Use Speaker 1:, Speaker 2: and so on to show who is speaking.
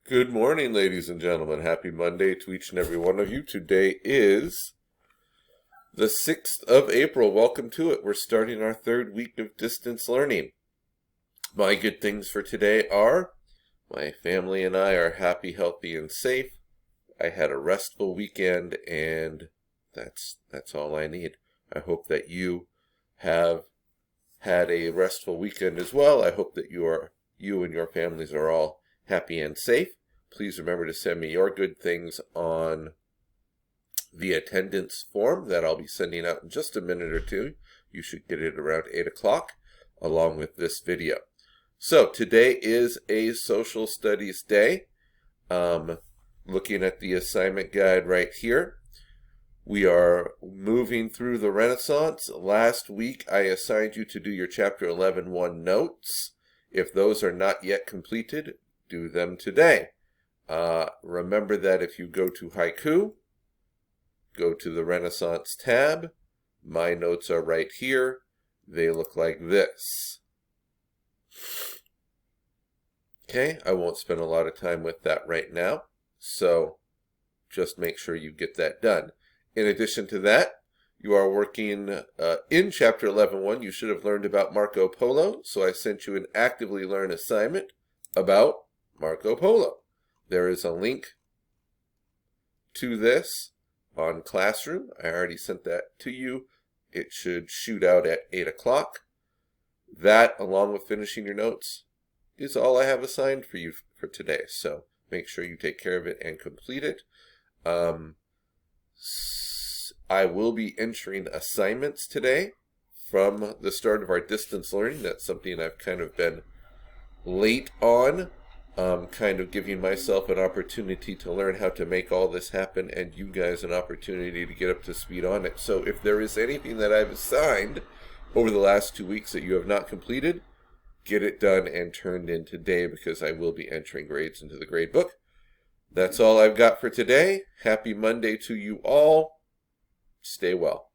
Speaker 1: Good morning, ladies and gentlemen. Happy Monday to each and every one of you. Today is the 6th of April. Welcome to it. We're starting our third week of distance learning. My good things for today are my family and I are happy, healthy, and safe. I had a restful weekend, and that's all I need. I hope that you have had a restful weekend as well. I hope that you and your families are all happy and safe. Please remember to send me your good things on the attendance form that I'll be sending out in just a minute or two. You should get it around 8 o'clock along with this video. So today is a social studies day. Looking at the assignment guide right here. We are moving through the Renaissance. Last week I assigned you to do your chapter 11.1 notes. If those are not yet completed, do them today. Remember that if you go to Haiku, go to the Renaissance tab. My notes are right here. They look like this. Okay, I won't spend a lot of time with that right now, so just make sure you get that done. In addition to that, you are working in Chapter 11.1. You should have learned about Marco Polo, so I sent you an Actively Learn assignment about Marco Polo. There is a link to this on Classroom. I already sent that to you. It should shoot out at 8 o'clock. That, along with finishing your notes, is all I have assigned for you for today. So make sure you take care of it and complete it. I will be entering assignments today from the start of our distance learning. That's something I've kind of been late on. Kind of giving myself an opportunity to learn how to make all this happen and you guys an opportunity to get up to speed on it. So if there is anything that I've assigned over the last 2 weeks that you have not completed, get it done and turned in today because I will be entering grades into the grade book. That's all I've got for today. Happy Monday to you all. Stay well.